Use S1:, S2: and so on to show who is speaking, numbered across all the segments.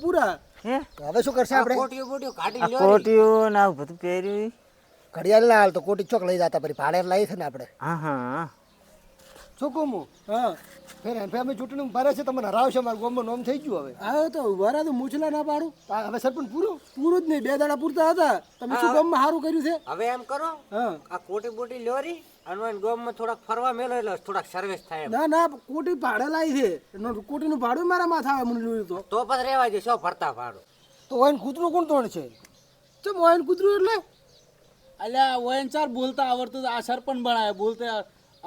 S1: પૂરા
S2: હે
S3: હવે શું કરશે આપણે?
S4: કોટીઓ બોટીઓ કાઢી
S2: આ
S4: લ્યો
S2: કોટીઓ ના બધું પહેર્યું.
S3: ઘડિયાળ ના હાલ તો કોટી ચોક લઈ જતા પછી ભાડે લાવી છે ને આપણે.
S2: હા હા
S3: શું કહું હું?
S1: હા
S3: ફેર અમે ચૂંટણી ભરે છે તમને હરાવશે મારું ગામમાં નોમ થઈ ગયું હવે.
S1: આવ્યો તો વરા તો મૂછલા ના પાડું
S3: હવે સરપંચ પૂરું
S1: પૂરું જ નહીં 2 દાડા પૂરતા હતા તમે શું ગામમાં સારું કર્યું છે
S4: હવે એમ કરો
S1: હા
S4: આ કોટી બોટી લ્યોરી અને ગામમાં થોડાક ફરવા મેલો એટલે થોડાક સર્વિસ થાય એમ.
S1: ના ના કોટી ભાડે લાવી છે કોટીનું ભાડું મારા માથા આવે મને જોયું
S4: તો પછી રેવા દે શું ભરતા ભાડું.
S3: તો હોય કૂતરું કોણ તોડ છે?
S1: તો મોહન કૂતરું એટલે
S5: અલ્યા ઓયન ચાર બોલતા આવડતું આ સરપંચ બનાવે બોલતા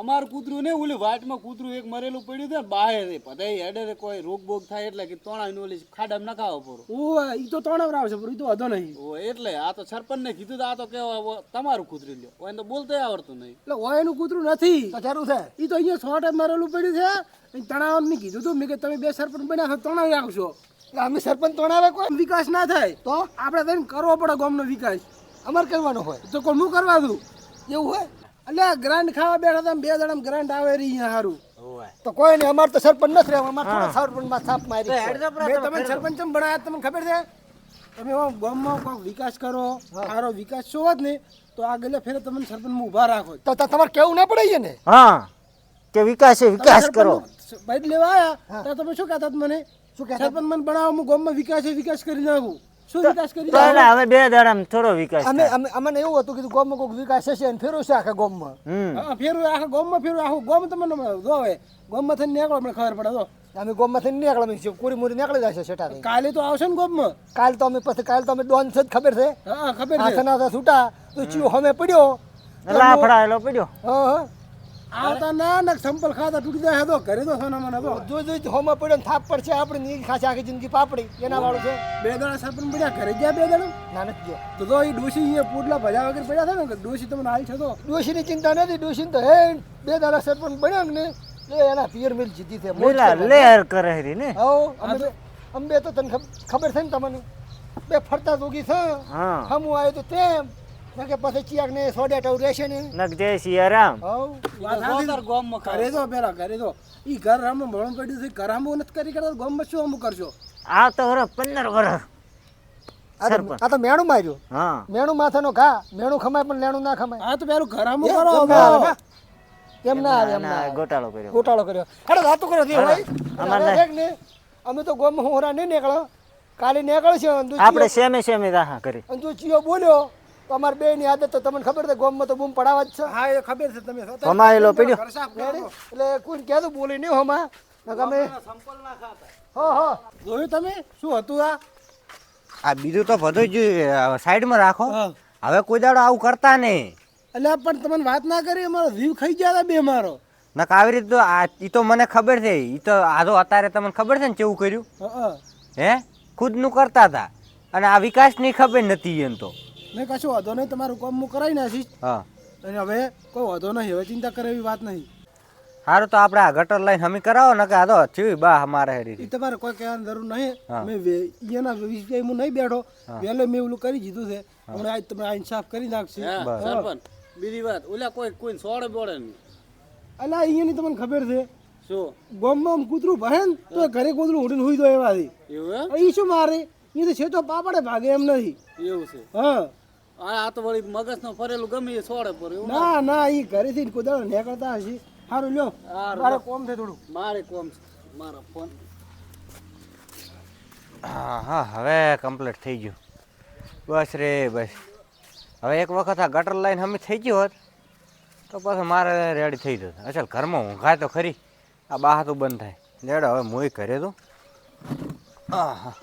S5: અમારું કૂતરું ને ઓલી વાટમાં કૂતરું એક મરેલું પડ્યું છે બહાર બધા હેડે કોઈ રોગ બોગ થાય એટલે કે તોણા ઓલી ખાડામાં નખાવો પૂરો
S1: ઓ ઈ તો તોડાવર આવશે પણ ઈ તો હતો નહીં
S5: ઓ એટલે આ તો સરપંચ ને કીધું તો આ તો કેવા તમારું કૂતરું લ્યો ઓયન તો બોલતા આવડતું નહીં
S1: એટલે ઓયનું કૂતરું નથી
S3: તો જરૂર છે.
S1: ઈ તો અહીંયા 100 ટાઈમ મરેલું પડ્યું છે અહીં તણાવ મેં કીધું તું મેં કે તમે 2 સરપંચ બન્યા છો તણાવ આવશો
S3: એટલે અમે સરપંચ તોડાવે કોઈ
S1: વિકાસ ના થાય
S3: તો
S1: આપણે થઈને કરવો પડે ગામનો વિકાસ
S3: અમારે કરવાનો હોય
S1: તો કોણ હું કરવા દઉં
S3: એવું હોય
S1: એટલે ગ્રાન્ડ ખાવા બેઠા હતા 2 દાડા ગ્રાન્ડ આવે રહી અહીંયા સારું
S4: ઓય
S3: તો કોઈ નહીં અમારે તો સરપંચ નથી રહેવા અમારે થોડા સરપંચમાં છાપ મારી
S4: તો
S3: છે.
S4: હેડ જબરા
S1: મેં
S4: તમે
S1: તમને સરપંચ ચમ બનાવ્યા તમને ખબર છે તમે ગામમાં કોઈ વિકાસ કરો સારો વિકાસ છો જ ને તો આગળ ફેર તમને સરપંચમાં ઊભા રાખો
S3: તો તમારે કેવું ના પડે ને.
S2: હા કે વિકાસ છે વિકાસ કરો.
S1: બાઈક લેવા આવ્યા તો તમે શું કહેતા હતા મને
S3: શું કહેતા?
S1: સરપંચ મને બનાવો હું ગામમાં વિકાસ કરી નાખું શું વિકાસ કરી
S2: તો એટલે હવે 2 દાડામાં થોડો વિકાસ
S3: અમે
S2: થાય.
S3: અમે અમને એવું હતું કીધું ગામમાં કોઈ વિકાસ હશે અને ફેરવું છે આખા ગામમાં.
S1: હા ફેરવું આખા ગામમાં ફેરવું આખું ગામ તમને જોવે ગામમાં થઈને નીકળો મને ખબર પડે તો
S3: અમે ગામમાંથી નીકળવા છીએ કોરી મોરી નીકળી જાય છે સેટા
S1: કાલે તો આવશે ને ગામમાં
S3: કાલ તો અમે પછી કાલ તો અમે ડોન છે જ ખબર છે
S1: હા ખબર છે
S3: હાથના હાથા છૂટા તો ચિયો હમે પડ્યો
S2: લાફડાયેલો પડ્યો.
S3: હા હા
S1: આવતા ના સંપલ ખાતા તૂટી જાય તો ઘરે તો સોના મને તો
S3: જોઈ હોમાં પડ્યો ને થાપ પડશે આપણે ની ખાસી આખી જિંદગી પાપડી એના વાળું છે.
S1: 2 દાડા સરપંચ પડ્યા ઘરે ગયા 2 દાડા
S3: ના નથી ગયો
S1: તો એ ડોશી અહીંયા પોટલા ભજા વગર પડ્યા હતા ને ડોશી તમને હાલ છે તો
S3: ડોશીની ચિંતા નથી ડોશી તો હે 2 દાડા સરપંચ બન્યો ને એ એના પિયર મિલ જીતી છે
S2: લીલા લેર કરે રી ને.
S3: અમે બે તો તને ખબર છે ને તમને બે ફરતા જોગી છે
S2: હા
S3: હમું આવ્યો તો તેમ ના કે પછી ચિયાક ને સોડેટા રહેશે ને
S2: નક જય સિયારામ.
S5: જોતર ગામમાં
S1: ઘરે તો પેલા ઘરે તો ઈ ઘર રામનું ભણું પડ્યું છે ઘર રામું નથી કરી કરતા ગામમાં શું અમુક કરશો
S2: આ તો વરસ 15 વરસ.
S3: આ તો મેણું માર્યું
S2: હા
S3: મેણું માથાનો ઘા મેણું ખમાય પણ લેણું ના ખમાય
S1: હા તો પેલું ઘર રામું
S3: એમ
S1: કરો
S3: ના આવે ના. એમ ના આવે એમ ના આવે.
S2: ગોટાળો કર્યો.
S3: ગોટાળો કર્યો હેડો વાતો કરો તે ભાઈ
S2: અમારે
S3: દેખ ને અમે તો ગામમાં હોરા નહીં નીકળો કાલે નીકળશે
S2: આપણે સેમે રાહા કરી.
S3: અને તું ચિયો બોલ્યો તો અમારે બે ની આદત તો તમને ખબર છે ગામમાં તો બૂમ પડાવવા જ છે
S1: હા એ ખબર છે તમે
S2: હમાયેલો પડ્યો.
S1: ઘર સાફ કરો.
S3: રેડી? એટલે કોઈ કહેતું બોલી નહીં હોમાં અમે હા હા
S1: જોયું તમે શું હતું
S4: આ બીજું તો બધું જ સાઈડમાં રાખો.
S1: હા.
S4: હવે કોઈ દાડો આવું કરતા નહીં.
S1: એટલે પણ તમને વાત ના કરી અમારો જીવ ખાઈ ગયા હતા 2 મારો
S4: નક આવી રીતે તો ઈ તો મને ખબર છે. ઈ તો આ તો અત્યારે તમને ખબર છે ને કેવું કર્યું
S1: હા
S4: હે ખુદનું કરતા હતા અને આ વિકાસની ખબર નથી એમ તો.
S1: મેં કશું વાંધો નહીં તમારું કામ હું કરાવી નાખીશ
S4: હા
S1: અને હવે કોઈ વાંધો નહીં હવે ચિંતા કરે એવી વાત નહીં
S4: સારું તો આપણે આ ગટર લાઈન હમી કરાવો ને કે આ તો ચીવી બા અમારે
S1: એ
S4: હેરી
S1: તમારે કોઈ કહેવાની જરૂર નહીં
S4: હા.
S1: મેં એના વિશે હું નહીં બેઠો વહેલે મેં ઓલું કરી દીધું છે હમણાં આજ તમે આઈને સાફ કરી નાખશે
S5: હા સરપંચ બીજી વાત ઓલા કોઈ સોડે બોડે નહીં
S1: અલા અહીંયાની તમને ખબર છે
S5: શું
S1: ગામમાં આમ કૂતરું ભરે ને તો ઘરે કૂતરું ઉડીને હુઈ જાય એવાથી
S5: એવું
S1: એ શું મારે એ તો છે તો પાપડે ભાગે એમ નથી
S5: એમ એવું છે
S1: હા
S5: આ તો વળી મગજનો ફરેલું ગમે એ સોડે પર એવું
S1: ના ના એ ઘરેથી કુદાડો નીકળતા હશે સારું લ્યો
S5: હારું,
S1: મારે
S5: લ્યો.
S1: કોમ છે થોડું
S5: મારે કોમ છે મારો ફોન
S4: હા હા હવે કમ્પ્લીટ થઈ ગયું બસ રે બસ હવે એક વખત આ ગટર લાઈન હમી થઈ ગયો હોત તો પછી મારે રેડી થઈ જત. અસલ ઘરમાં ઊંઘાય તો ખરી આ બહાર તો બંધ થાય લેડો હવે મોય કરે તો હા હા